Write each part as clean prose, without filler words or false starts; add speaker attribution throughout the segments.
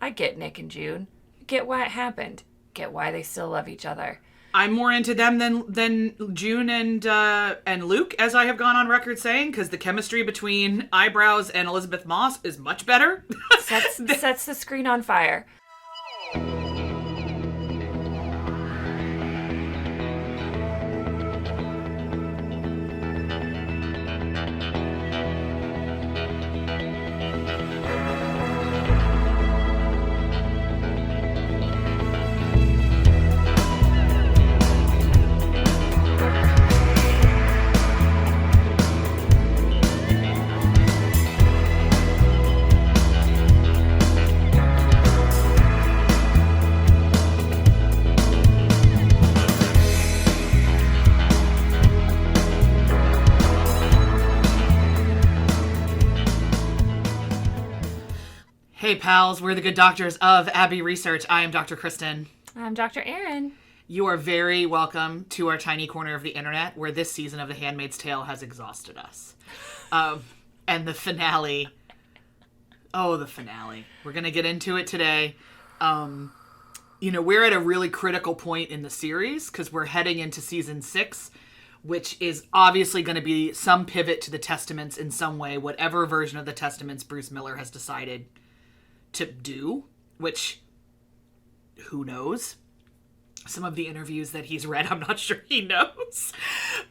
Speaker 1: I get Nick and June. Get why it happened. Get why they still love each other.
Speaker 2: I'm more into them than June and Luke, as I have gone on record saying, because the chemistry between Eyebrows and Elizabeth Moss is much better.
Speaker 1: Sets the screen on fire.
Speaker 2: Hey pals, we're the good doctors of Abbey Research. I am Dr. Kristen.
Speaker 1: I'm Dr. Erin.
Speaker 2: You are very welcome to our tiny corner of the internet where this season of The Handmaid's Tale has exhausted us. And the finale. Oh, the finale. We're going to get into it today. We're at a really critical point in the series because we're heading into season 6, which is obviously going to be some pivot to the Testaments in some way, whatever version of the Testaments Bruce Miller has decided to do, which who knows? Some of the interviews that he's read, I'm not sure he knows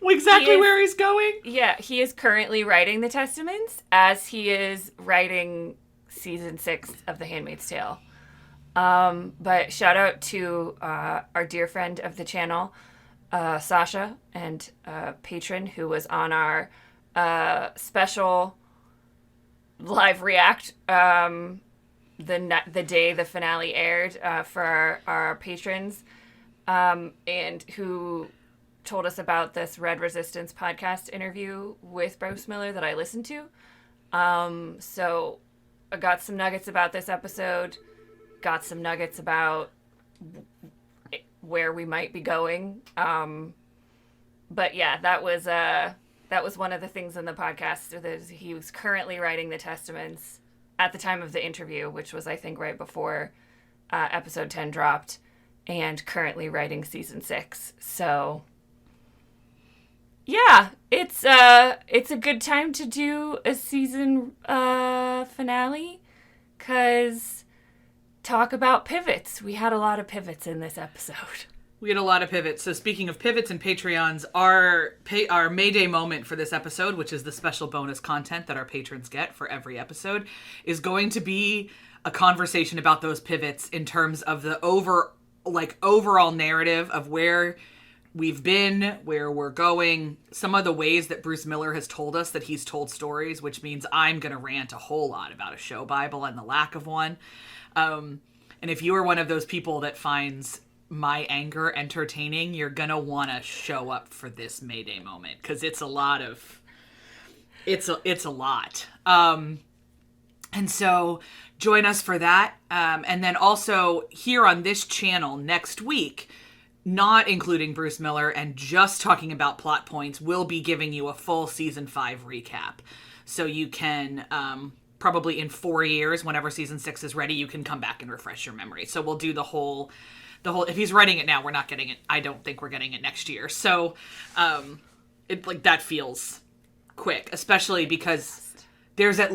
Speaker 2: exactly where he's going.
Speaker 1: Yeah, he is currently writing the Testaments as he is writing season 6 of The Handmaid's Tale. But shout out to our dear friend of the channel, Sasha, and patron who was on our special live react the day the finale aired for our patrons, and who told us about this Red Resistance podcast interview with Bruce Miller that I listened to. So I got some nuggets about this episode, got some nuggets about where we might be going. But yeah, that was one of the things in the podcast, that he was currently writing the Testaments at the time of the interview, which was, I think, right before episode 10 dropped, and currently writing season 6. So, yeah, it's a good time to do a season finale, because talk about pivots. We had a lot of pivots in this episode.
Speaker 2: We had a lot of pivots. So speaking of pivots and Patreons, our May Day moment for this episode, which is the special bonus content that our patrons get for every episode, is going to be a conversation about those pivots in terms of the overall narrative of where we've been, where we're going, some of the ways that Bruce Miller has told us that he's told stories, which means I'm going to rant a whole lot about a show Bible and the lack of one. And if you are one of those people that finds my anger entertaining, you're gonna want to show up for this May Day moment, because it's a lot. And so join us for that, and then also here on this channel next week, not including Bruce Miller and just talking about plot points, we'll be giving you a full season 5 recap, so you can probably in 4 years, whenever season 6 is ready, you can come back and refresh your memory. So we'll do the whole, if he's writing it now, we're not getting it. I don't think we're getting it next year. So, that feels quick, especially because let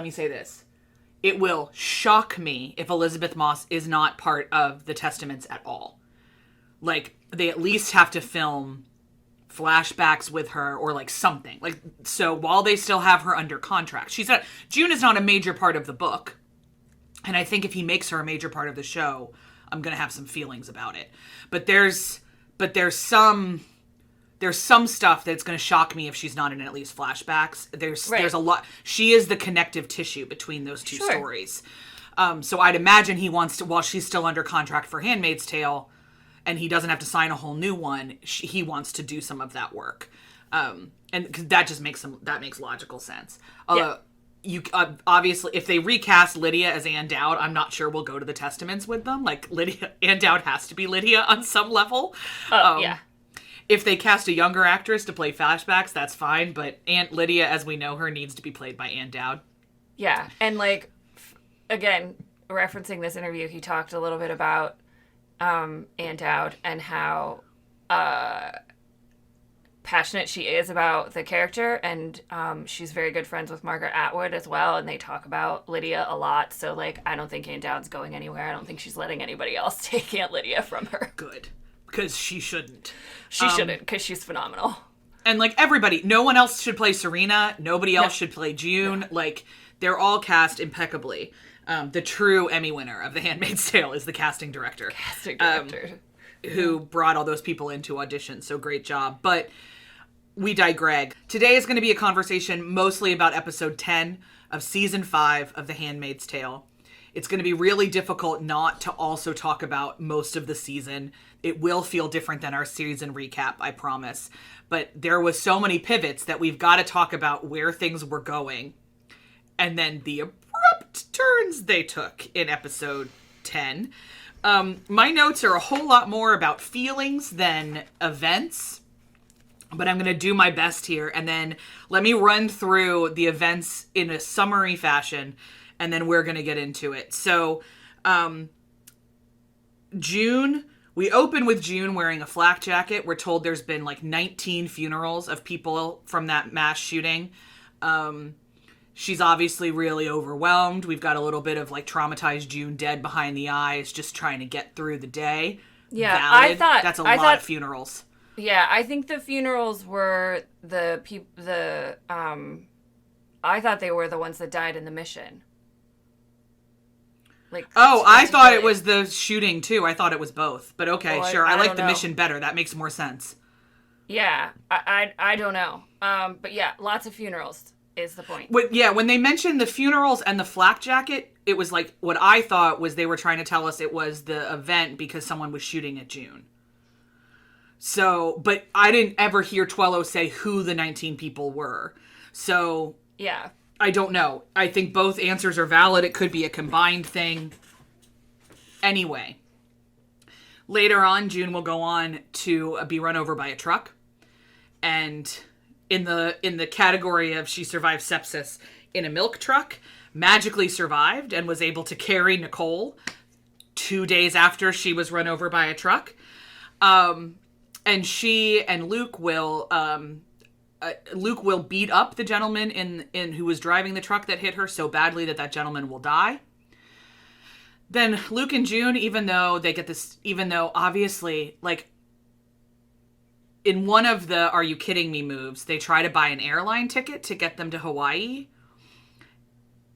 Speaker 2: me say this. It will shock me if Elizabeth Moss is not part of the Testaments at all. They at least have to film flashbacks with her or something. So while they still have her under contract, June is not a major part of the book. And I think if he makes her a major part of the show, I'm going to have some feelings about it. But there's some stuff that's going to shock me if she's not in at least flashbacks. There's a lot. She is the connective tissue between those two stories. So I'd imagine he wants to, while she's still under contract for Handmaid's Tale, and he doesn't have to sign a whole new one, he wants to do some of that work. And cause that just makes logical sense. Although, obviously, if they recast Lydia as Ann Dowd, I'm not sure we'll go to the Testaments with them. Ann Dowd has to be Lydia on some level.
Speaker 1: Yeah.
Speaker 2: If they cast a younger actress to play flashbacks, that's fine. But Aunt Lydia, as we know her, needs to be played by Ann Dowd.
Speaker 1: Yeah, and again, referencing this interview, he talked a little bit about Aunt Dowd and how passionate she is about the character, and she's very good friends with Margaret Atwood as well, and they talk about Lydia a lot. So, like, I don't think Aunt Dowd's going anywhere. I don't think she's letting anybody else take Aunt Lydia from her.
Speaker 2: Good. Because she shouldn't.
Speaker 1: She shouldn't, because she's phenomenal.
Speaker 2: And, like, everybody, no one else should play Serena. Nobody else should play June. No. Like, they're all cast impeccably. The true Emmy winner of The Handmaid's Tale is the casting director. Who brought all those people into auditions. So great job. But we digress. Today is going to be a conversation mostly about episode 10 of season 5 of The Handmaid's Tale. It's going to be really difficult not to also talk about most of the season. It will feel different than our season recap, I promise. But there was so many pivots that we've got to talk about where things were going. And then the abrupt turns they took in episode 10. My notes are a whole lot more about feelings than events. But I'm going to do my best here. And then let me run through the events in a summary fashion. And then we're going to get into it. So, June, we open with June wearing a flak jacket. We're told there's been like 19 funerals of people from that mass shooting. She's obviously really overwhelmed. We've got a little bit of like traumatized June dead behind the eyes, just trying to get through the day.
Speaker 1: Yeah,
Speaker 2: Valid.
Speaker 1: I thought
Speaker 2: that's a lot of funerals.
Speaker 1: Yeah, I think the funerals were I thought they were the ones that died in the mission. Like,
Speaker 2: I thought it was the shooting too. I thought it was both. But okay,
Speaker 1: well,
Speaker 2: sure. I like the mission better. That makes more sense.
Speaker 1: Yeah, I don't know. But yeah, lots of funerals is the point.
Speaker 2: When they mentioned the funerals and the flak jacket, it was like what I thought was they were trying to tell us it was the event because someone was shooting at June. So, but I didn't ever hear Twello say who the 19 people were. So,
Speaker 1: yeah.
Speaker 2: I don't know. I think both answers are valid. It could be a combined thing. Anyway, later on, June will go on to be run over by a truck. And in the category of she survived sepsis in a milk truck, magically survived and was able to carry Nicole 2 days after she was run over by a truck. And she and Luke will beat up the gentleman in who was driving the truck that hit her so badly that gentleman will die. Then Luke and June, even though obviously, like, in one of the "Are you kidding me" moves, they try to buy an airline ticket to get them to Hawaii.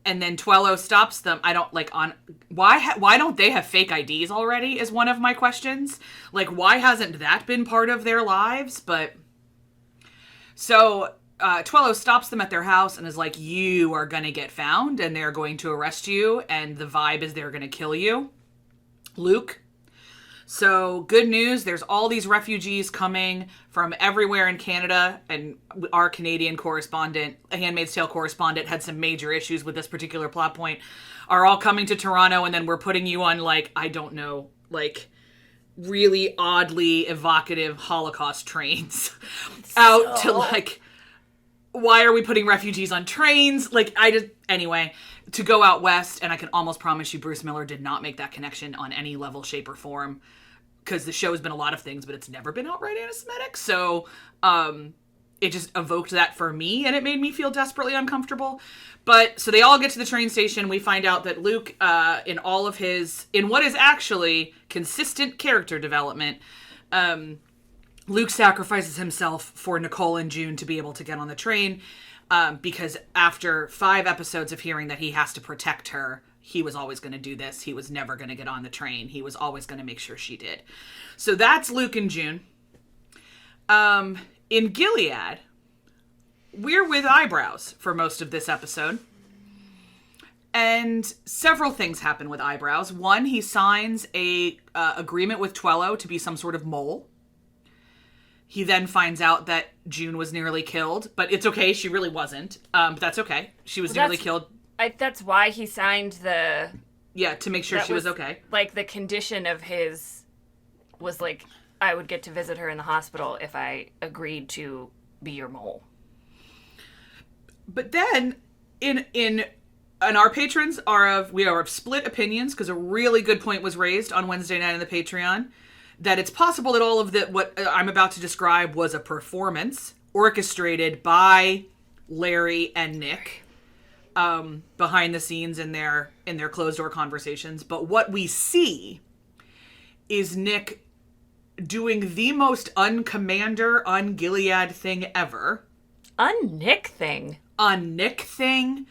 Speaker 2: And then Twello stops them. I don't like on why don't they have fake IDs already is one of my questions. Like, why hasn't that been part of their lives? But so Twello stops them at their house and is like, you are going to get found and they're going to arrest you. And the vibe is they're going to kill you. Luke. So good news. There's all these refugees coming from everywhere in Canada, and our Canadian correspondent, a Handmaid's Tale correspondent, had some major issues with this particular plot point, are all coming to Toronto, and then we're putting you on, like, I don't know, like, really oddly evocative Holocaust trains out to, like, why are we putting refugees on trains? Like, anyway, to go out west, and I can almost promise you Bruce Miller did not make that connection on any level, shape, or form, because the show has been a lot of things, but it's never been outright anti-Semitic. So it just evoked that for me, and it made me feel desperately uncomfortable. But so they all get to the train station. We find out that Luke, in what is actually consistent character development, Luke sacrifices himself for Nicole and June to be able to get on the train, because after 5 episodes of hearing that he has to protect her, he was always going to do this. He was never going to get on the train. He was always going to make sure she did. So that's Luke and June. In Gilead, we're with Eyebrows for most of this episode. And several things happen with Eyebrows. One, he signs a agreement with Twello to be some sort of mole. He then finds out that June was nearly killed, but it's okay. She really wasn't. But that's okay. She was nearly killed.
Speaker 1: That's why he signed the...
Speaker 2: Yeah, to make sure she was okay.
Speaker 1: Like, the condition of his was, like, I would get to visit her in the hospital if I agreed to be your mole.
Speaker 2: But then, in and our patrons we are of split opinions, because a really good point was raised on Wednesday night in the Patreon, that it's possible that all of what I'm about to describe was a performance orchestrated by Larry and Nick, behind the scenes in their closed door conversations. But what we see is Nick doing the most un-Commander, un-Gilead thing ever.
Speaker 1: Un-Nick thing?
Speaker 2: Un-Nick thing.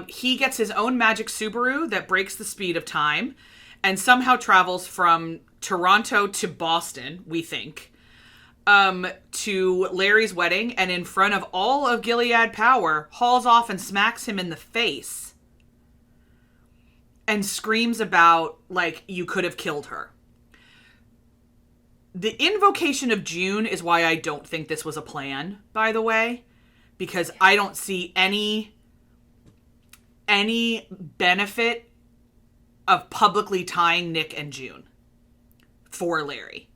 Speaker 2: He gets his own magic Subaru that breaks the speed of time and somehow travels from Toronto to Boston, we think, to Larry's wedding, and in front of all of Gilead power, hauls off and smacks him in the face and screams about, like, you could have killed her. The invocation of June is why I don't think this was a plan, by the way, because I don't see any benefit of publicly tying Nick and June for Larry.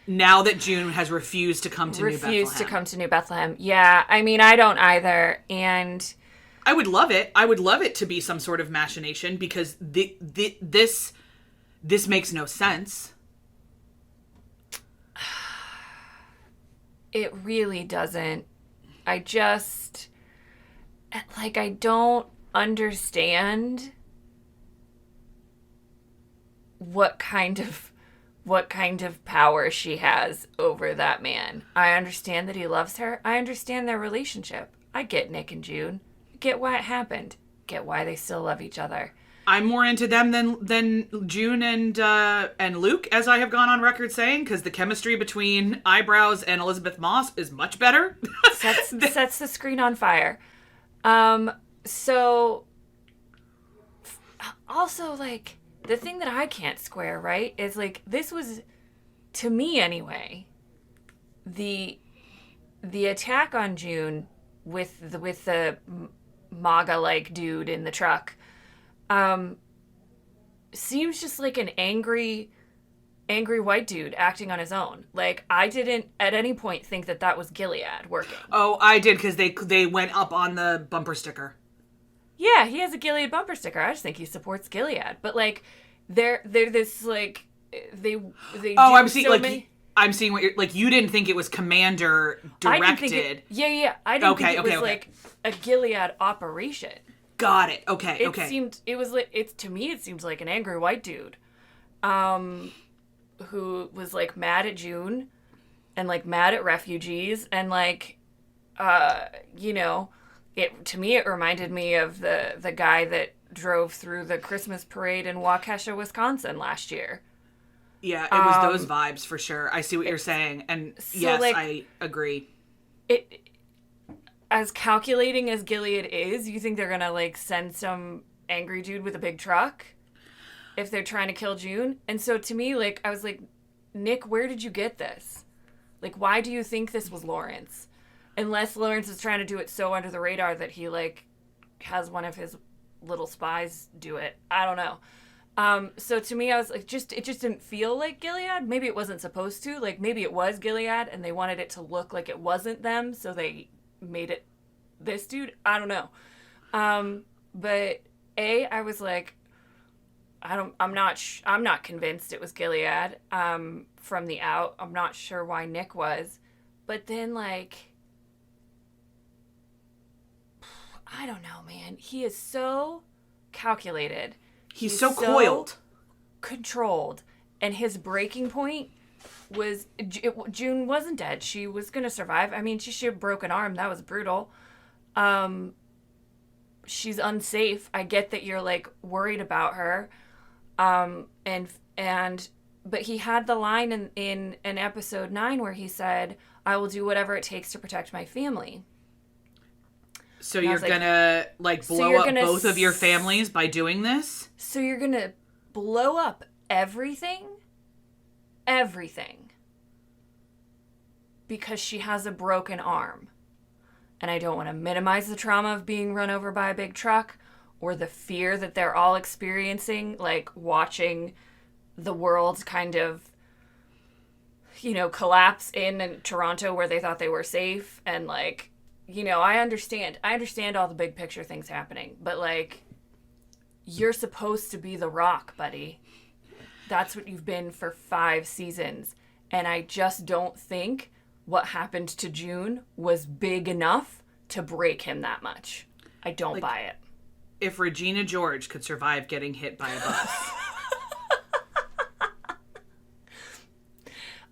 Speaker 2: Now that June has refused to come to New Bethlehem.
Speaker 1: Refused to come to New Bethlehem. Yeah, I mean, I don't either. And
Speaker 2: I would love it. I would love it to be some sort of machination, because this makes no sense.
Speaker 1: It really doesn't. I don't understand what kind of power she has over that man. I understand that he loves her. I understand their relationship. I get Nick and June. I get why it happened. Get why they still love each other.
Speaker 2: I'm more into them than June and Luke, as I have gone on record saying, because the chemistry between Eyebrows and Elizabeth Moss is much better.
Speaker 1: sets the screen on fire. So also, like, the thing that I can't square, right, is, like, this was, to me anyway, the attack on June with the MAGA-like dude in the truck, seems just like an angry white dude acting on his own. Like, I didn't at any point think that was Gilead working.
Speaker 2: Oh, I did, because they went up on the bumper sticker.
Speaker 1: Yeah, he has a Gilead bumper sticker. I just think he supports Gilead. But, like, they're this, like, they
Speaker 2: oh, I'm seeing, so like, many... I'm seeing what you're, like, you didn't think it was Commander directed.
Speaker 1: I didn't think I didn't think it was, like, a Gilead operation.
Speaker 2: Got it. Okay,
Speaker 1: to me, it seems like an angry white dude, who was, like, mad at June and, like, mad at refugees and, like, to me, it reminded me of the guy that drove through the Christmas parade in Waukesha, Wisconsin last year.
Speaker 2: Yeah, it was those vibes for sure. I see what you're saying, and so, yes, like, I agree.
Speaker 1: As calculating as Gilead is, you think they're gonna, like, send some angry dude with a big truck if they're trying to kill June? And so to me, like, I was like, Nick, where did you get this? Like, why do you think this was Lawrence? Unless Lawrence is trying to do it so under the radar that he, like, has one of his little spies do it. I don't know. So to me, I was like, it just didn't feel like Gilead. Maybe it wasn't supposed to. Like, maybe it was Gilead and they wanted it to look like it wasn't them, so they made it this dude. I don't know. But I was like, I'm not convinced it was Gilead. From the out, I'm not sure why Nick was. But then, like, I don't know, man. He is so calculated.
Speaker 2: He's so coiled.
Speaker 1: Controlled. And his breaking point was June wasn't dead. She was going to survive. I mean, she should have broken arm. That was brutal. She's unsafe. I get that you're, like, worried about her. But he had the line in episode 9 where he said, I will do whatever it takes to protect my family.
Speaker 2: So you're gonna, like, blow up both of your families by doing this?
Speaker 1: So you're gonna blow up everything? Everything. Because she has a broken arm. And I don't want to minimize the trauma of being run over by a big truck or the fear that they're all experiencing, like, watching the world kind of, collapse in Toronto where they thought they were safe, and, like, I understand all the big picture things happening, but like, you're supposed to be the Rock, buddy. That's what you've been for 5 seasons. And I just don't think what happened to June was big enough to break him that much. I don't buy it.
Speaker 2: If Regina George could survive getting hit by a bus.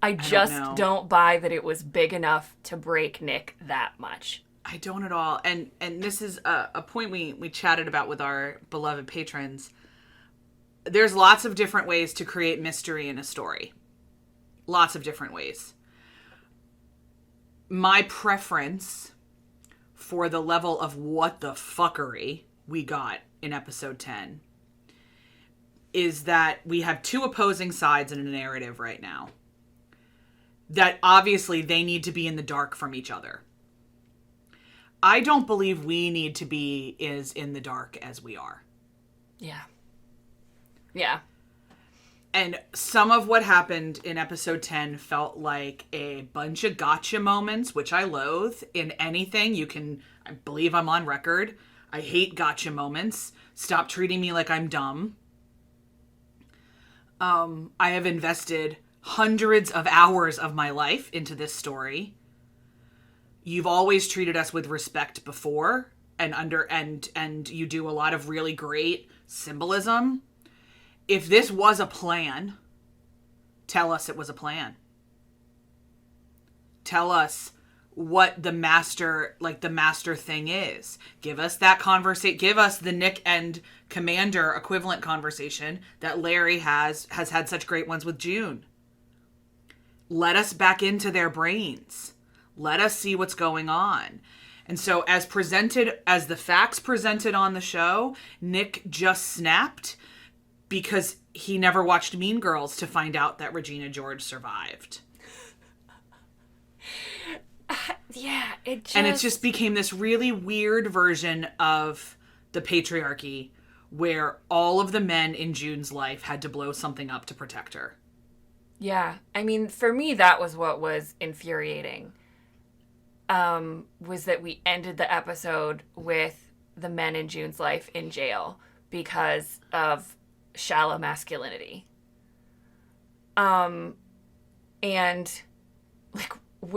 Speaker 1: I just don't buy that it was big enough to break Nick that much.
Speaker 2: I don't at all. And this is a point we chatted about with our beloved patrons. There's lots of different ways to create mystery in a story. Lots of different ways. My preference for the level of what the fuckery we got in episode 10 is that we have 2 opposing sides in a narrative right now. That obviously they need to be in the dark from each other. I don't believe we need to be as in the dark as we are.
Speaker 1: Yeah. Yeah.
Speaker 2: And some of what happened in episode 10 felt like a bunch of gotcha moments, which I loathe in anything. I believe I'm on record. I hate gotcha moments. Stop treating me like I'm dumb. I have invested hundreds of hours of my life into this story. You've always treated us with respect before, and you do a lot of really great symbolism. If this was a plan, tell us it was a plan. Tell us what the master thing is. Give us that conversation. Give us the Nick and Commander equivalent conversation that Larry has had such great ones with June. Let us back into their brains. Let us see what's going on. And so as the facts presented on the show, Nick just snapped because he never watched Mean Girls to find out that Regina George survived.
Speaker 1: Yeah, it
Speaker 2: just became this really weird version of the patriarchy where all of the men in June's life had to blow something up to protect her.
Speaker 1: Yeah. I mean, for me, that was what was infuriating. Was that we ended the episode with the men in June's life in jail because of shallow masculinity. And like,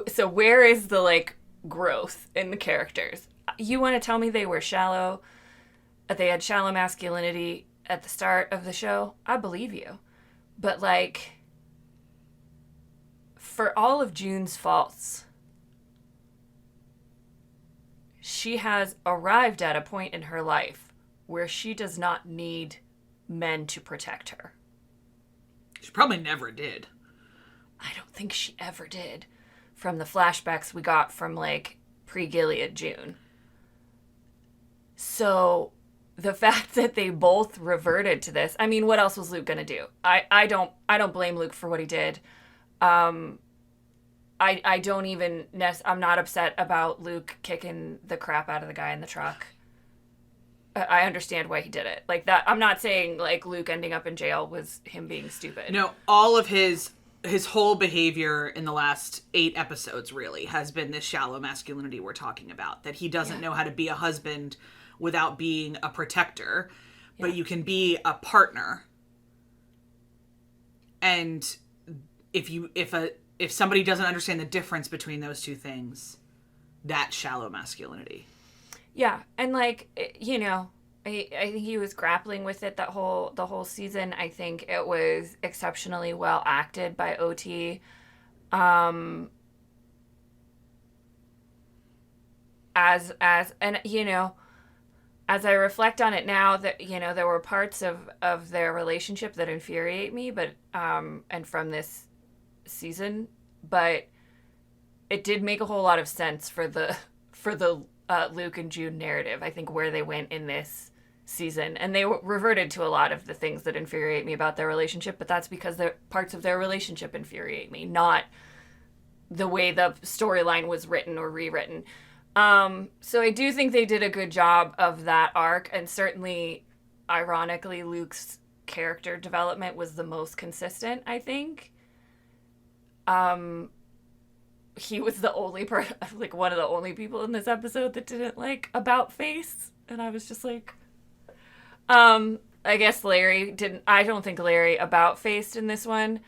Speaker 1: so where is the like growth in the characters? You want to tell me they were shallow? They had shallow masculinity at the start of the show? I believe you. But like, for all of June's faults, she has arrived at a point in her life where she does not need men to protect her.
Speaker 2: She probably never did.
Speaker 1: I don't think she ever did. From the flashbacks we got from like pre-Gilead June. So the fact that they both reverted to this, I mean, what else was Luke gonna do? I don't blame Luke for what he did. I don't even I'm not upset about Luke kicking the crap out of the guy in the truck. I understand why he did it. Like that, I'm not saying like Luke ending up in jail was him being stupid.
Speaker 2: No, all of his whole behavior in the last 8 episodes really has been this shallow masculinity we're talking about. That he doesn't know how to be a husband without being a protector, but you can be a partner. And if somebody doesn't understand the difference between those two things, that's shallow masculinity.
Speaker 1: Yeah, and like, you know, I think he was grappling with it the whole season. I think it was exceptionally well acted by OT. And you know, as I reflect on it now, that, you know, there were parts of their relationship that infuriate me, but and from this season, but it did make a whole lot of sense for the Luke and June narrative. I think where they went in this season, and they reverted to a lot of the things that infuriate me about their relationship, but that's because the parts of their relationship infuriate me, not the way the storyline was written or rewritten. So I do think they did a good job of that arc, and certainly, ironically, Luke's character development was the most consistent, I think. he was the only like one of the only people in this episode that didn't like about face, and I was just like, I guess Larry didn't. I don't think Larry about faced in this one.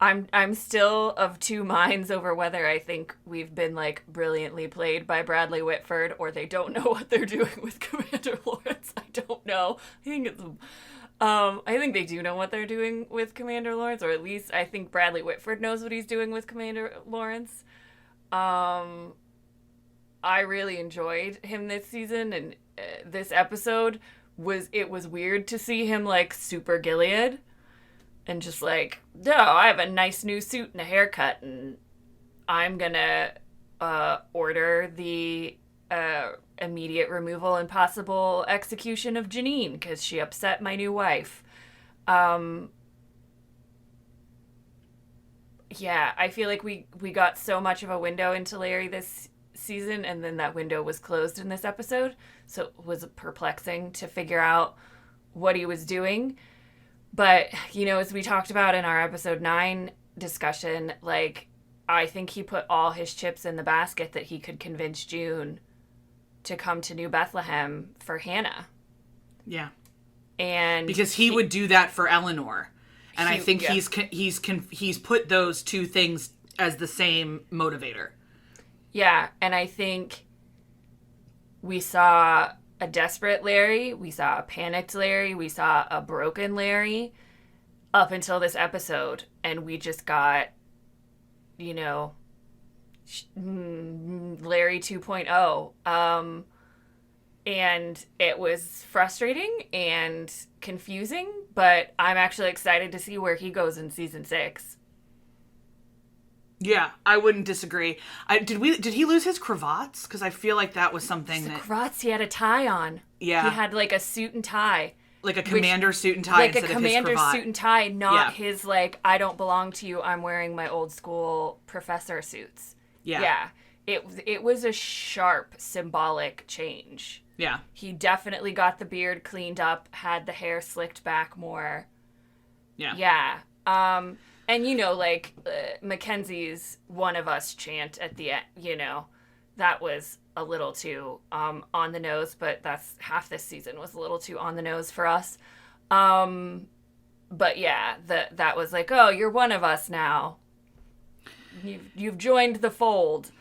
Speaker 1: I'm still of two minds over whether I think we've been like brilliantly played by Bradley Whitford or they don't know what they're doing with Commander Lawrence. I don't know. I think they do know what they're doing with Commander Lawrence, or at least I think Bradley Whitford knows what he's doing with Commander Lawrence. I really enjoyed him this season, and this episode was weird to see him like super Gilead. And just like, no, I have a nice new suit and a haircut, and I'm gonna order the immediate removal and possible execution of Janine because she upset my new wife. Yeah, I feel like we got so much of a window into Larry this season, and then that window was closed in this episode, so it was perplexing to figure out what he was doing. But, you know, as we talked about in our episode 9 discussion, like, I think he put all his chips in the basket that he could convince June to come to New Bethlehem for Hannah.
Speaker 2: Yeah.
Speaker 1: And
Speaker 2: because he would do that for Eleanor. And I think he's put those two things as the same motivator. Yeah,
Speaker 1: and I think we saw a desperate Larry, we saw a panicked Larry, we saw a broken Larry up until this episode, and we just got, you know, Larry 2.0. And it was frustrating and confusing, but I'm actually excited to see where he goes in season 6.
Speaker 2: Yeah, I wouldn't disagree. Did he lose his cravats? Because I feel like that was something
Speaker 1: the cravats, he had a tie on.
Speaker 2: Yeah.
Speaker 1: He had like a suit and tie.
Speaker 2: Like a commander suit and tie instead of his cravat. Like a commander
Speaker 1: suit and tie, not his like, I don't belong to you, I'm wearing my old school professor suits. Yeah. Yeah. It was a sharp, symbolic change.
Speaker 2: Yeah.
Speaker 1: He definitely got the beard cleaned up, had the hair slicked back more.
Speaker 2: Yeah.
Speaker 1: Yeah. And, you know, like, Mackenzie's One of Us chant at the end, you know, that was a little too on the nose, but that's half this season was a little too on the nose for us. But, yeah, that was like, oh, you're one of us now. You've joined the fold.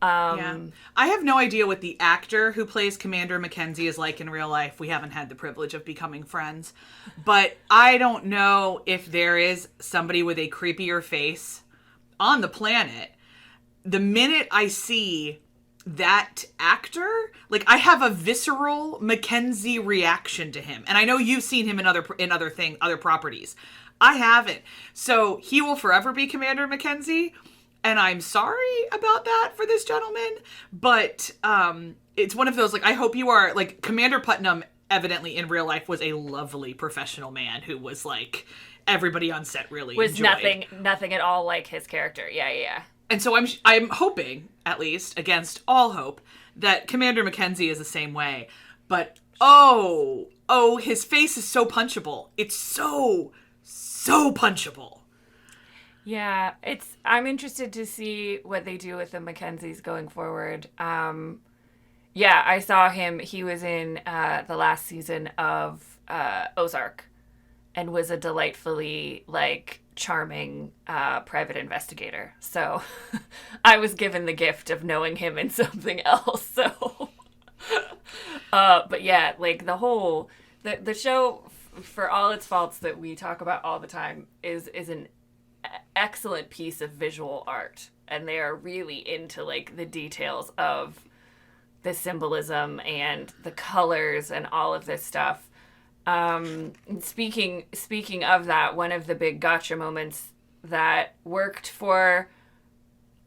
Speaker 2: Yeah. I have no idea what the actor who plays Commander Mackenzie is like in real life. We haven't had the privilege of becoming friends. But I don't know if there is somebody with a creepier face on the planet. The minute I see that actor, like, I have a visceral Mackenzie reaction to him. And I know you've seen him in other properties. I haven't. So he will forever be Commander Mackenzie. And I'm sorry about that for this gentleman, but it's one of those, like, I hope you are, like, Commander Putnam evidently in real life was a lovely professional man who was, like, everybody on set really
Speaker 1: was
Speaker 2: enjoyed.
Speaker 1: nothing at all like his character. Yeah.
Speaker 2: And so I'm hoping, at least, against all hope, that Commander Mackenzie is the same way. But, oh, his face is so punchable. It's so punchable.
Speaker 1: Yeah, I'm interested to see what they do with the Mackenzies going forward. Yeah, I saw him. He was in the last season of Ozark and was a delightfully, like, charming private investigator. So I was given the gift of knowing him in something else. So, but yeah, like, the show, for all its faults that we talk about all the time, is an excellent piece of visual art, and they are really into, like, the details of the symbolism and the colors and all of this stuff. Speaking of that, one of the big gotcha moments that worked for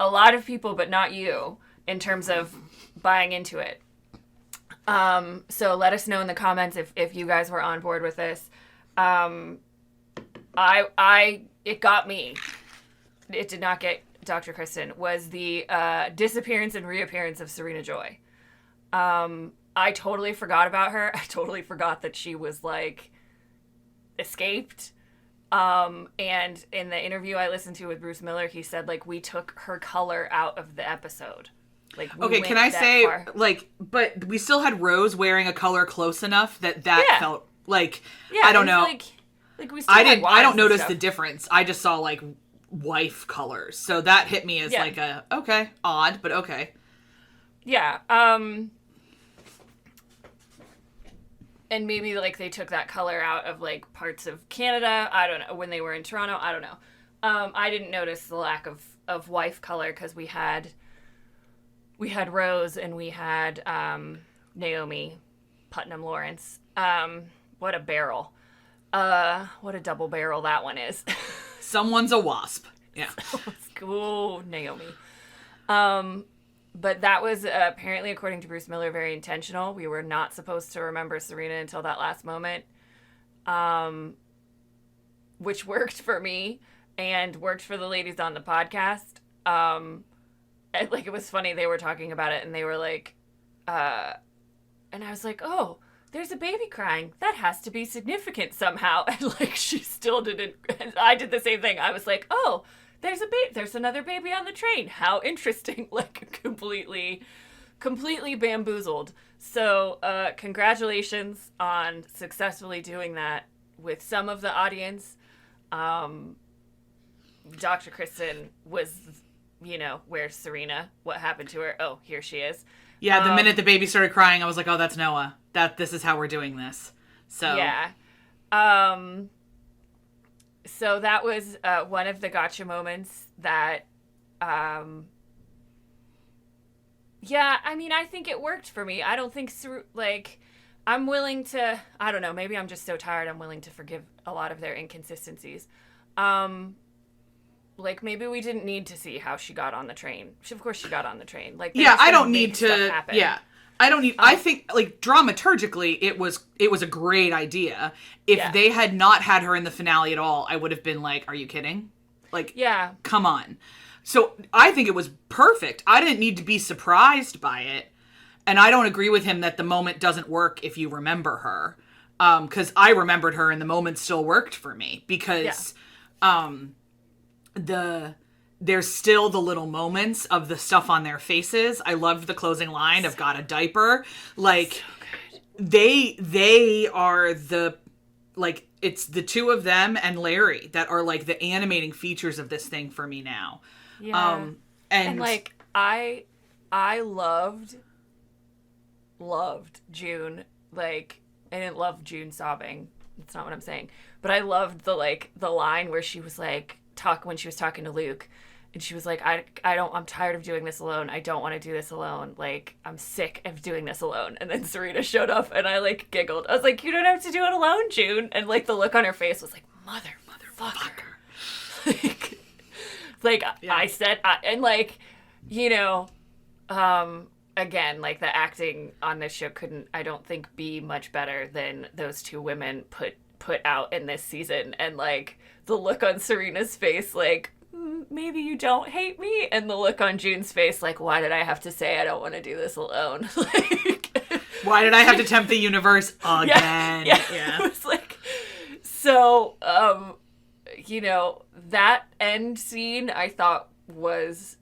Speaker 1: a lot of people but not you in terms of buying into it. So let us know in the comments if you guys were on board with this. It got me. It did not get Dr. Kristen. Was the disappearance and reappearance of Serena Joy. I totally forgot about her. I totally forgot that she was, like, escaped. And in the interview I listened to with Bruce Miller, he said, like, we took her color out of the episode. Like,
Speaker 2: okay, can I say, far. Like, but we still had Rose wearing a color close enough that felt like, I don't know.
Speaker 1: Like we still
Speaker 2: I don't notice the difference. I just saw, like, wife colors. So that hit me as, like, okay, odd, but okay.
Speaker 1: Yeah. And maybe, like, they took that color out of, like, parts of Canada. I don't know. When they were in Toronto, I don't know. I didn't notice the lack of wife color because we had Rose and we had Naomi Putnam Lawrence. What a barrel. What a double barrel that one is.
Speaker 2: Someone's a wasp. Yeah.
Speaker 1: Ooh, Naomi. But that was apparently, according to Bruce Miller, very intentional. We were not supposed to remember Serena until that last moment, which worked for me and worked for the ladies on the podcast. And, like, it was funny. They were talking about it, and they were like, and I was like, oh, there's a baby crying. That has to be significant somehow. And, like, she still didn't. I did the same thing. I was like, oh, there's another baby on the train. How interesting. Like, completely bamboozled. So, congratulations on successfully doing that with some of the audience. Dr. Kristen was, where's Serena? What happened to her? Oh, here she is.
Speaker 2: Yeah, the minute the baby started crying, I was like, oh, that's Noah. This is how we're doing this. So
Speaker 1: yeah. So that was one of the gotcha moments that, I mean, I think it worked for me. I don't think, I'm willing to, I don't know, maybe I'm just so tired I'm willing to forgive a lot of their inconsistencies. Like, maybe we didn't need to see how she got on the train. Of course she got on the train. Like,
Speaker 2: I don't need to, I don't need, I think, like, dramaturgically, it was a great idea. If they had not had her in the finale at all, I would have been like, are you kidding? Like, come on. So I think it was perfect. I didn't need to be surprised by it. And I don't agree with him that the moment doesn't work if you remember her. Because I remembered her and the moment still worked for me. Because there's still the little moments of the stuff on their faces. I loved the closing line of got a diaper. Like, so they are the, like, it's the two of them and Larry that are, like, the animating features of this thing for me now.
Speaker 1: Yeah. And like, I loved June. Like, I didn't love June sobbing. That's not what I'm saying. But I loved the line where she was like, when she was talking to Luke, and she was like, I'm tired of doing this alone. I don't want to do this alone. Like, I'm sick of doing this alone. And then Serena showed up and I, like, giggled. I was like, you don't have to do it alone, June. And, like, the look on her face was like, motherfucker. I said, and, like, again, like, the acting on this show couldn't, I don't think, be much better than those two women put out in this season. And, like, the look on Serena's face, like, maybe you don't hate me, and the look on June's face, like, why did I have to say I don't want to do this alone? Like,
Speaker 2: why did I have to tempt the universe again?
Speaker 1: Yeah. It was like, so, that end scene I thought was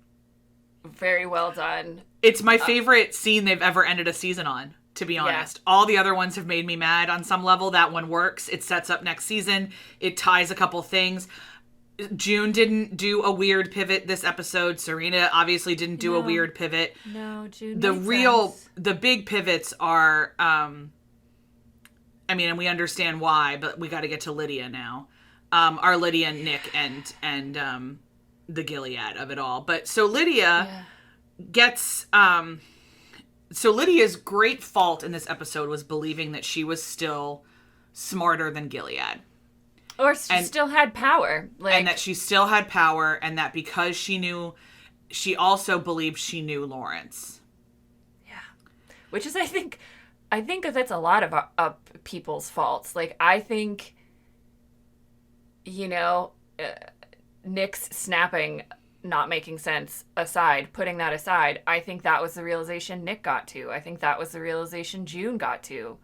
Speaker 1: very well done.
Speaker 2: It's my favorite scene they've ever ended a season on, to be honest. All the other ones have made me mad on some level. That one works. It sets up next season. It ties a couple things. June didn't do a weird pivot this episode. Serena obviously didn't do a weird pivot.
Speaker 1: No, June.
Speaker 2: The big pivots are, and we understand why, but we got to get to Lydia now. Our Lydia, Nick, and the Gilead of it all. But so Lydia gets, so Lydia's great fault in this episode was believing that she was still smarter than Gilead.
Speaker 1: Or she still had power.
Speaker 2: And that she still had power, and that because she also believed she knew Lawrence.
Speaker 1: Yeah. Which is, I think that's a lot of people's faults. Like, I think, Nick's snapping, not making sense putting that aside, I think that was the realization Nick got to. I think that was the realization June got to.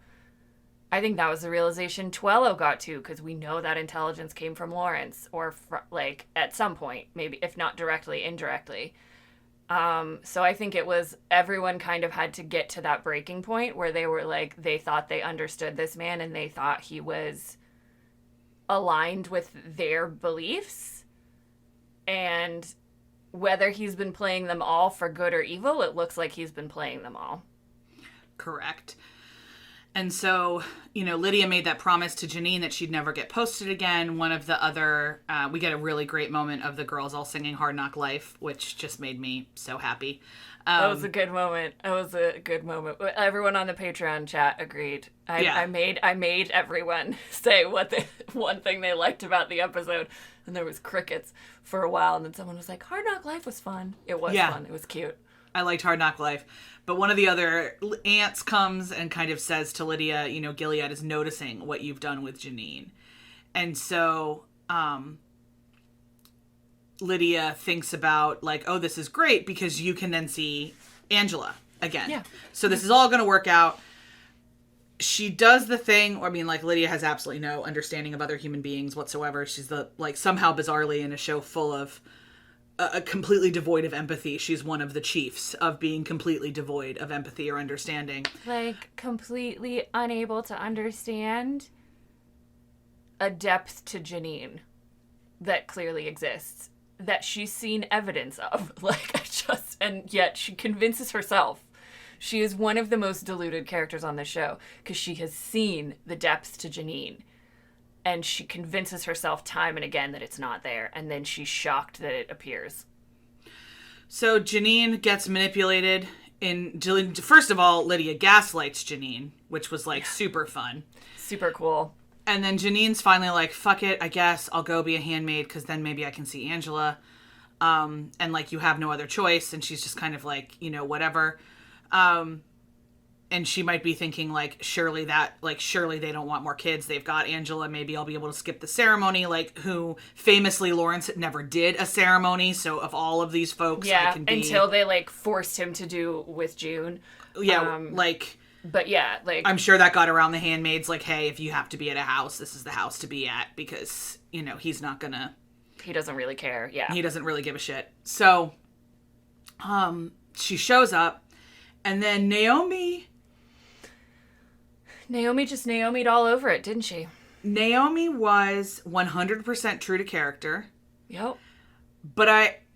Speaker 1: I think that was the realization Twello got to, because we know that intelligence came from Lawrence, or like at some point, maybe if not directly, indirectly. So I think it was everyone kind of had to get to that breaking point where they were like, they thought they understood this man and they thought he was aligned with their beliefs. And whether he's been playing them all for good or evil, it looks like he's been playing them all.
Speaker 2: Correct. And so, Lydia made that promise to Janine that she'd never get posted again. One of the other, we get a really great moment of the girls all singing Hard Knock Life, which just made me so happy.
Speaker 1: That was a good moment. Everyone on the Patreon chat agreed. I made everyone say what one thing they liked about the episode, and there was crickets for a while, and then someone was like, Hard Knock Life was fun. It was fun. It was cute.
Speaker 2: I liked Hard Knock Life. But one of the other aunts comes and kind of says to Lydia, Gilead is noticing what you've done with Janine. And so Lydia thinks about, like, oh, this is great because you can then see Angela again. Yeah. So this is all going to work out. She does the thing, Lydia has absolutely no understanding of other human beings whatsoever. She's somehow bizarrely in a show full of completely devoid of empathy. She's one of the chiefs of being completely devoid of empathy or understanding. Like,
Speaker 1: completely unable to understand a depth to Janine that clearly exists, that she's seen evidence of. And yet she convinces herself. She is one of the most deluded characters on the show, because she has seen the depth to Janine. And she convinces herself time and again that it's not there. And then she's shocked that it appears.
Speaker 2: So Janine gets manipulated. First of all, Lydia gaslights Janine, which was super fun.
Speaker 1: Super cool.
Speaker 2: And then Janine's finally like, fuck it, I guess I'll go be a handmaid because then maybe I can see Angela. And you have no other choice. And she's just kind of like, whatever. And she might be thinking, surely they don't want more kids. They've got Angela. Maybe I'll be able to skip the ceremony, who famously Lawrence never did a ceremony. So of all of these folks, I can be...
Speaker 1: until they, forced him to do with June.
Speaker 2: Yeah,
Speaker 1: But yeah,
Speaker 2: I'm sure that got around the handmaids, hey, if you have to be at a house, this is the house to be at. Because, he's not gonna...
Speaker 1: He doesn't really care, yeah.
Speaker 2: He doesn't really give a shit. So, she shows up. And then Naomi
Speaker 1: just Naomi'd all over it, didn't she?
Speaker 2: Naomi was 100% true to character.
Speaker 1: Yep.
Speaker 2: But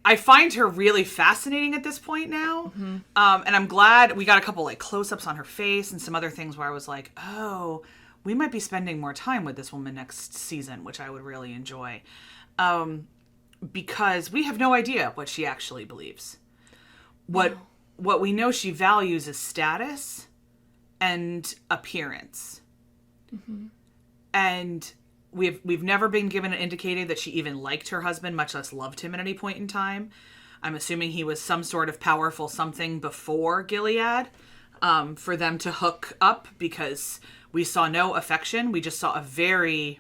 Speaker 2: I find her really fascinating at this point now. Mm-hmm. And I'm glad we got a couple close-ups on her face and some other things where I was like, oh, we might be spending more time with this woman next season, which I would really enjoy. Because we have no idea what she actually believes. What we know she values is status and appearance. Mm-hmm. And we've never been given an indicator that she even liked her husband, much less loved him at any point in time. I'm assuming he was some sort of powerful something before Gilead, for them to hook up, because we saw no affection. We just saw a very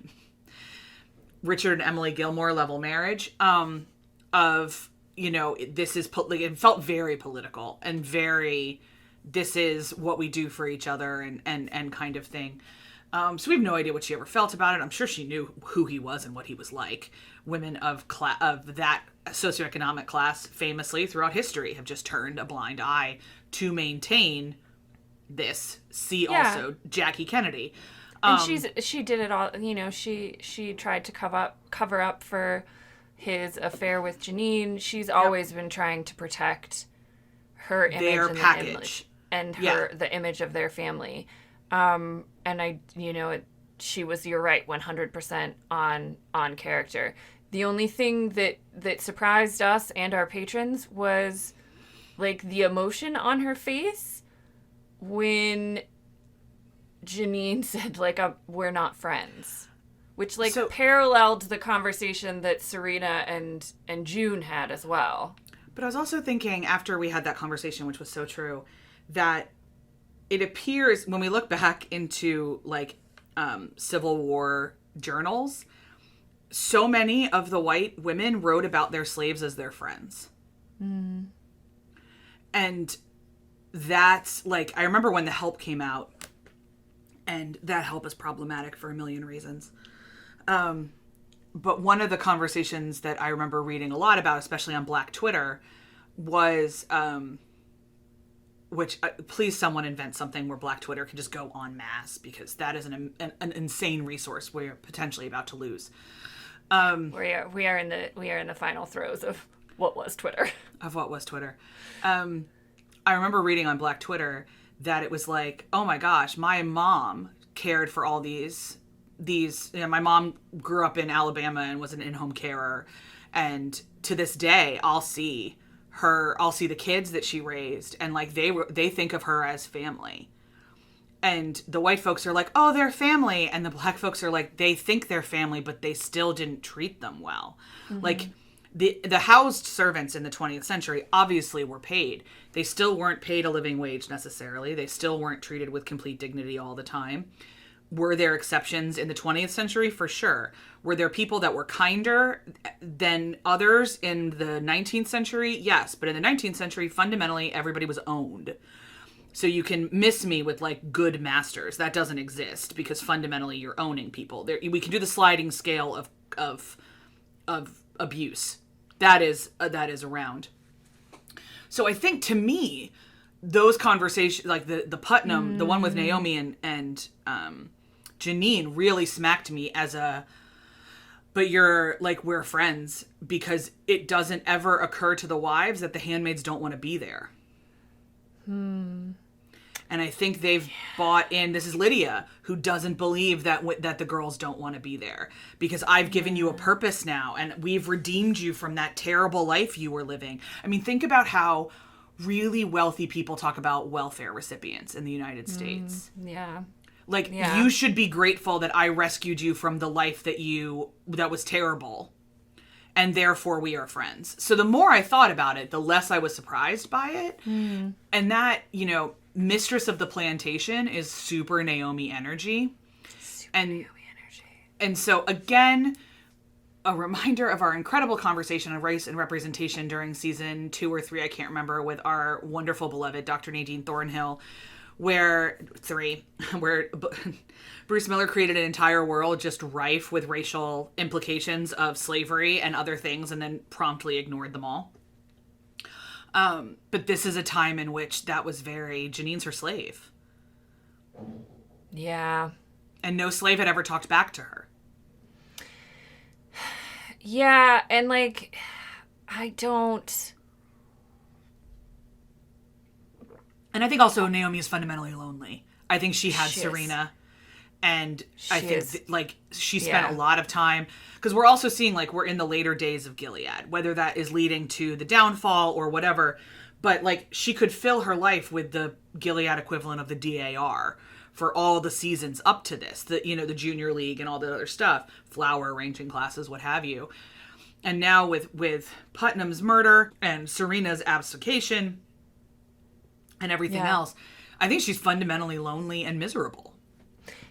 Speaker 2: Richard and Emily Gilmore level marriage, of, this is, it felt very political and very, this is what we do for each other and kind of thing. So we have no idea what she ever felt about it. I'm sure she knew who he was and what he was like. Women of that socioeconomic class famously throughout history have just turned a blind eye to maintain this. Also Jackie Kennedy.
Speaker 1: And she did it all, she tried to cover up for his affair with Janine. She's always been trying to protect her image
Speaker 2: their
Speaker 1: and
Speaker 2: package.
Speaker 1: The image of their family. And she was, you're right, 100% on character. The only thing that surprised us and our patrons was the emotion on her face when Janine said we're not friends, which paralleled the conversation that Serena and June had as well.
Speaker 2: But I was also thinking, after we had that conversation, which was so true, that it appears when we look back into Civil War journals, so many of the white women wrote about their slaves as their friends. Mm. And that's I remember when The Help came out, And that help is problematic for a million reasons. But one of the conversations that I remember reading a lot about, especially on Black Twitter, was, please someone invent something where Black Twitter can just go en masse, because that is an insane resource we're potentially about to lose.
Speaker 1: We are in the final throes of what was Twitter.
Speaker 2: I remember reading on Black Twitter that it was like, oh my gosh, my mom cared for all these, my mom grew up in Alabama and was an in-home carer. And to this day, I'll see the kids that she raised, and like they think of her as family. And the white folks are like, oh, they're family. And the black folks are like, they think they're family, but they still didn't treat them well. Mm-hmm. Like the housed servants in the 20th century obviously were paid. They still weren't paid a living wage necessarily. They still weren't treated with complete dignity all the time. Were there exceptions in the 20th century? For sure. Were there people that were kinder than others in the 19th century? Yes. But in the 19th century, fundamentally, everybody was owned. So you can miss me with like good masters. That doesn't exist, because fundamentally you're owning people. We can do the sliding scale of abuse. That is around. So I think, to me, those conversations, like the Putnam, the one with Naomi and Janine, really smacked me as but you're like, we're friends, because it doesn't ever occur to the wives that the handmaids don't want to be there. And I think they've bought in. This is Lydia, who doesn't believe that the girls don't want to be there, because I've given you a purpose now, and we've redeemed you from that terrible life you were living. I mean, think about how really wealthy people talk about welfare recipients in the United States.
Speaker 1: Yeah.
Speaker 2: Like, you should be grateful that I rescued you from the life that was terrible, and therefore we are friends. So the more I thought about it, the less I was surprised by it. And that, mistress of the plantation is super Naomi energy. And so, again, a reminder of our incredible conversation on race and representation during season 2 or 3, I can't remember, with our wonderful beloved Dr. Nadine Thornhill, where Bruce Miller created an entire world just rife with racial implications of slavery and other things, and then promptly ignored them all. But this is a time in which that was Janine's her slave.
Speaker 1: Yeah.
Speaker 2: And no slave had ever talked back to her.
Speaker 1: Yeah, and like, I don't...
Speaker 2: And I think also Naomi is fundamentally lonely. I think she had Serena. And I think she spent a lot of time, because we're also seeing we're in the later days of Gilead, whether that is leading to the downfall or whatever. But she could fill her life with the Gilead equivalent of the DAR for all the seasons up to this, the junior league and all the other stuff, flower arranging classes, what have you. And now with Putnam's murder and Serena's abdication and everything else, I think she's fundamentally lonely and miserable.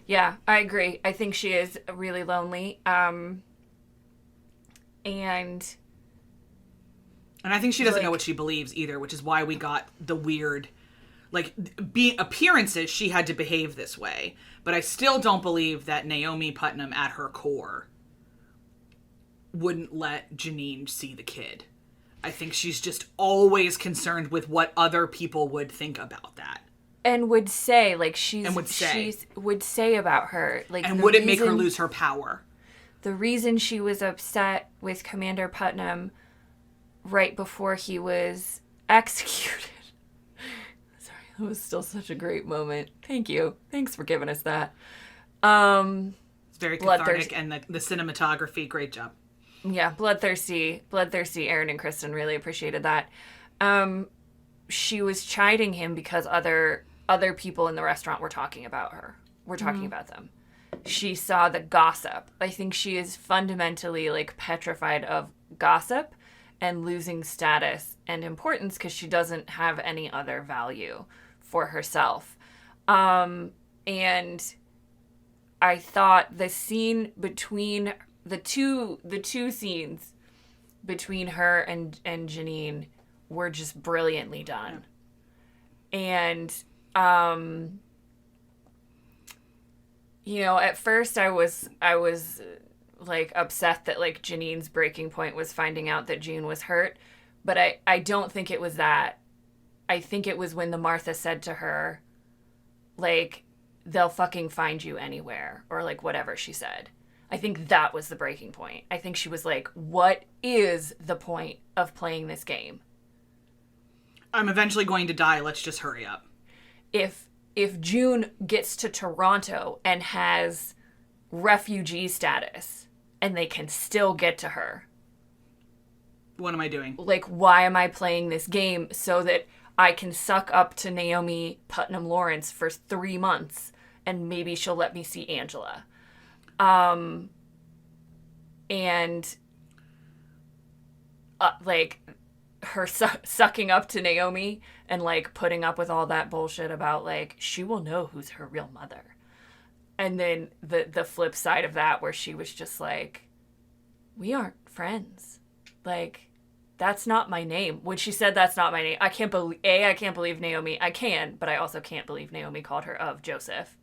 Speaker 1: Yeah, I agree. I think she is really lonely. And
Speaker 2: I think she doesn't know what she believes either, which is why we got the weird, being appearances, she had to behave this way. But I still don't believe that Naomi Putnam at her core wouldn't let Janine see the kid. I think she's just always concerned with what other people would think about that.
Speaker 1: And would say, would say about her.
Speaker 2: And would it make her lose her power?
Speaker 1: The reason she was upset with Commander Putnam right before he was executed. Sorry, that was still such a great moment. Thank you. Thanks for giving us that.
Speaker 2: It's very cathartic, and the cinematography, great job.
Speaker 1: Yeah, bloodthirsty Aaron and Kristen really appreciated that. She was chiding him because other people in the restaurant were talking about her. We're talking about them. She saw the gossip. I think she is fundamentally petrified of gossip and losing status and importance because she doesn't have any other value for herself. And I thought the scene between the two scenes between her and Janine were just brilliantly done. And At first I was like upset that like Janine's breaking point was finding out that June was hurt, but I don't think it was that. I think it was when the Martha said to her, like, they'll fucking find you anywhere, or like whatever she said. I think that was the breaking point. I think she was like, what is the point of playing this game?
Speaker 2: I'm eventually going to die. Let's just hurry up.
Speaker 1: If June gets to Toronto and has refugee status and they can still get to her,
Speaker 2: what am I doing?
Speaker 1: Like, why am I playing this game so that I can suck up to Naomi Putnam Lawrence for 3 months and maybe she'll let me see Angela? And like her sucking up to Naomi and like putting up with all that bullshit about like she will know who's her real mother. And then the flip side of that where she was just like, we aren't friends. Like, that's not my name. When she said that's not my name, I can't believe Naomi. I can, but I also can't believe Naomi called her of Joseph.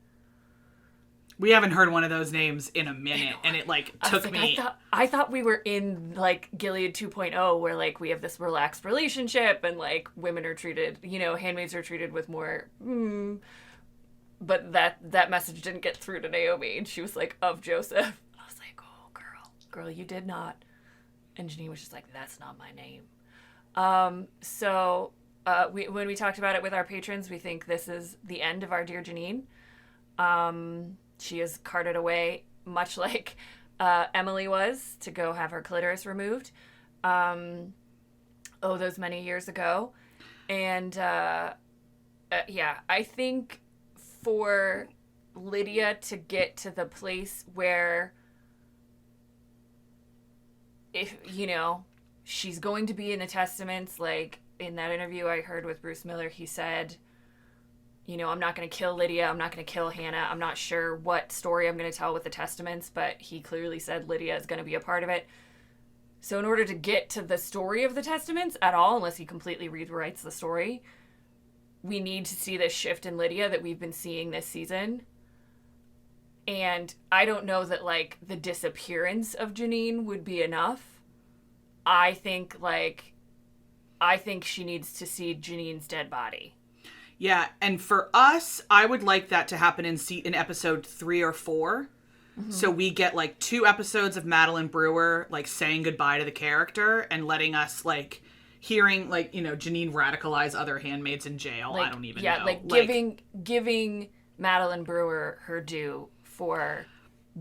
Speaker 2: We haven't heard one of those names in a minute, and it like took me.
Speaker 1: I thought we were in like Gilead 2.0, where like we have this relaxed relationship, and like women are treated, handmaids are treated with more. But that message didn't get through to Naomi, and she was like, of Joseph. I was like, oh girl, you did not. And Janine was just like, that's not my name. When we talked about it with our patrons, we think this is the end of our dear Janine. She is carted away, much like Emily was, to go have her clitoris removed. Those many years ago. And I think for Lydia to get to the place where, if she's going to be in the Testaments, like in that interview I heard with Bruce Miller, he said, I'm not going to kill Lydia. I'm not going to kill Hannah. I'm not sure what story I'm going to tell with the Testaments, but he clearly said Lydia is going to be a part of it. So in order to get to the story of the Testaments at all, unless he completely rewrites the story, we need to see this shift in Lydia that we've been seeing this season. And I don't know that like the disappearance of Janine would be enough. I think she needs to see Janine's dead body.
Speaker 2: Yeah, and for us, I would like that to happen in episode 3 or 4. Mm-hmm. So we get like 2 episodes of Madeline Brewer like saying goodbye to the character and letting us like hearing like Janine radicalize other handmaids in jail. Like, I don't even know. Yeah,
Speaker 1: like giving Madeline Brewer her due for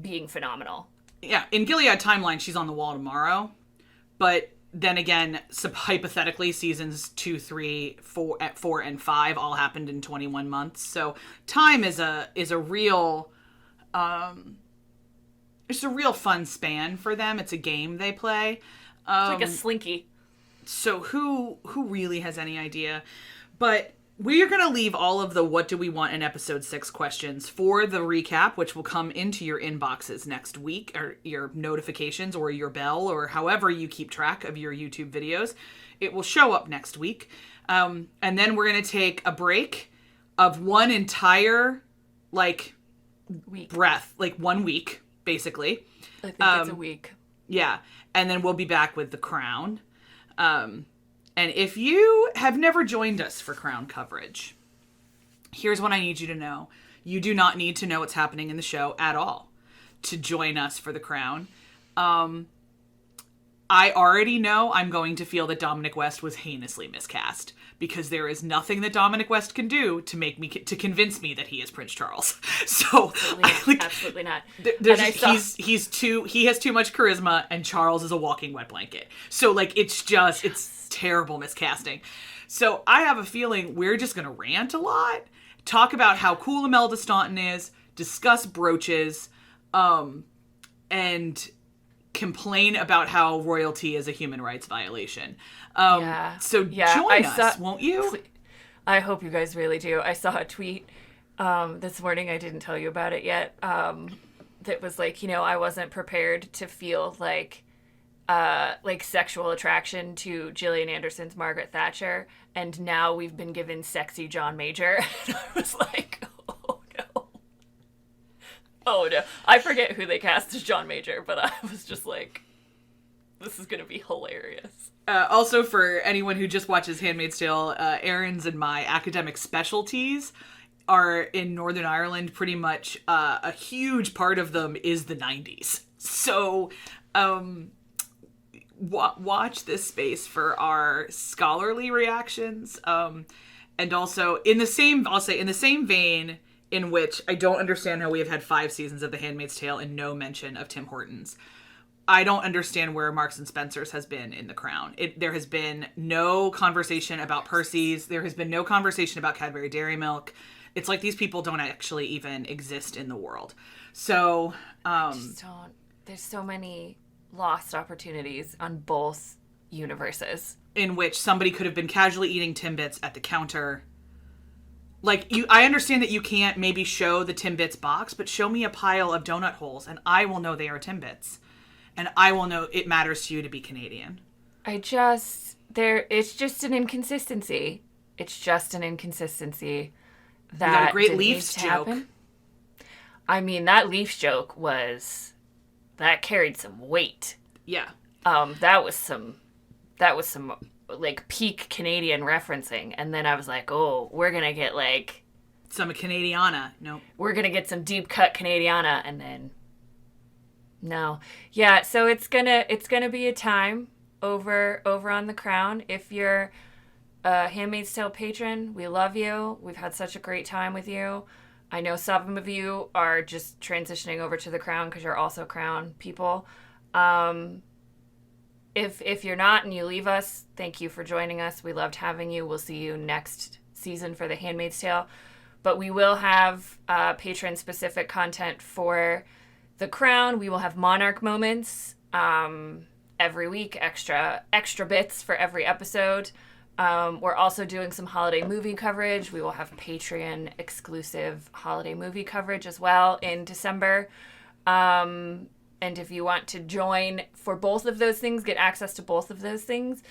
Speaker 1: being phenomenal.
Speaker 2: Yeah, in Gilead timeline, she's on the wall tomorrow, but then again, hypothetically, seasons 2, 3, 4, and 5 all happened in 21 months. So time is a real, it's a real fun span for them. It's a game they play.
Speaker 1: It's like a slinky.
Speaker 2: So who really has any idea? But we are going to leave all of the what do we want in episode 6 questions for the recap, which will come into your inboxes next week, or your notifications, or your bell, or however you keep track of your YouTube videos. It will show up next week. And then we're going to take a break of one entire, like, breath, like 1 week, basically.
Speaker 1: I think it's a week.
Speaker 2: Yeah. And then we'll be back with The Crown. And if you have never joined us for Crown coverage, here's what I need you to know. You do not need to know what's happening in the show at all to join us for The Crown. I already know I'm going to feel that Dominic West was heinously miscast, because there is nothing that Dominic West can do to convince me that he is Prince Charles. So
Speaker 1: absolutely not.
Speaker 2: He has too much charisma, and Charles is a walking wet blanket. So it's terrible miscasting. So I have a feeling we're just going to rant a lot, talk about how cool Imelda Staunton is, discuss brooches, and complain about how royalty is a human rights violation. So join us, won't you?
Speaker 1: I hope you guys really do. I saw a tweet this morning, I didn't tell you about it yet, that was like, I wasn't prepared to feel like sexual attraction to Gillian Anderson's Margaret Thatcher, and now we've been given sexy John Major. And I was like, oh no. Oh no, I forget who they cast as John Major, but I was just like, this is gonna be hilarious.
Speaker 2: Also, for anyone who just watches Handmaid's Tale, Erin's and my academic specialties are in Northern Ireland. Pretty much a huge part of them is the 90s. So watch this space for our scholarly reactions. And also, in the same vein in which I don't understand how we have had 5 seasons of The Handmaid's Tale and no mention of Tim Hortons. I don't understand where Marks and Spencer's has been in The Crown. There has been no conversation about Percy's. There has been no conversation about Cadbury Dairy Milk. It's like these people don't actually even exist in the world. So,
Speaker 1: Just don't. There's so many lost opportunities on both universes.
Speaker 2: In which somebody could have been casually eating Timbits at the counter. Like, I understand that you can't maybe show the Timbits box, but show me a pile of donut holes, and I will know they are Timbits. And I will know it matters to you to be Canadian.
Speaker 1: It's just an inconsistency. It's just an inconsistency that
Speaker 2: you got a great
Speaker 1: didn't
Speaker 2: Leafs
Speaker 1: need to
Speaker 2: joke.
Speaker 1: happen. I mean, that Leafs joke that carried some weight.
Speaker 2: Yeah.
Speaker 1: That was some like peak Canadian referencing, and then I was like, oh, we're gonna get like
Speaker 2: some Canadiana. Nope.
Speaker 1: We're gonna get some deep cut Canadiana, and then no. Yeah, so it's gonna be a time over on The Crown. If you're a Handmaid's Tale patron, we love you. We've had such a great time with you. I know some of you are just transitioning over to The Crown because you're also Crown people. If you're not and you leave us, thank you for joining us. We loved having you. We'll see you next season for The Handmaid's Tale. But we will have patron-specific content for The Crown. We will have Monarch moments every week, extra bits for every episode. We're also doing some holiday movie coverage. We will have Patreon exclusive holiday movie coverage as well in December. And if you want to join for both of those things, get access to both of those things,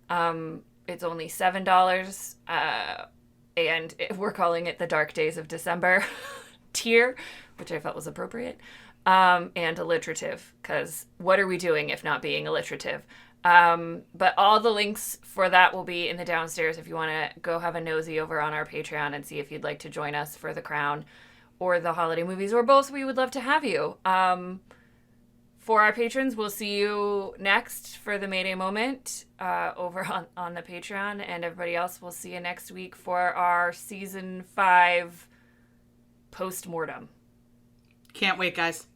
Speaker 1: it's only $7. And we're calling it the Dark Days of December tier, which I felt was appropriate. And alliterative, because what are we doing if not being alliterative? But all the links for that will be in the downstairs if you want to go have a nosy over on our Patreon and see if you'd like to join us for The Crown or the holiday movies or both. We would love to have you. For our patrons, we'll see you next for the Mayday moment over on the Patreon. And everybody else, we'll see you next week for our Season 5 post-mortem.
Speaker 2: Can't wait, guys.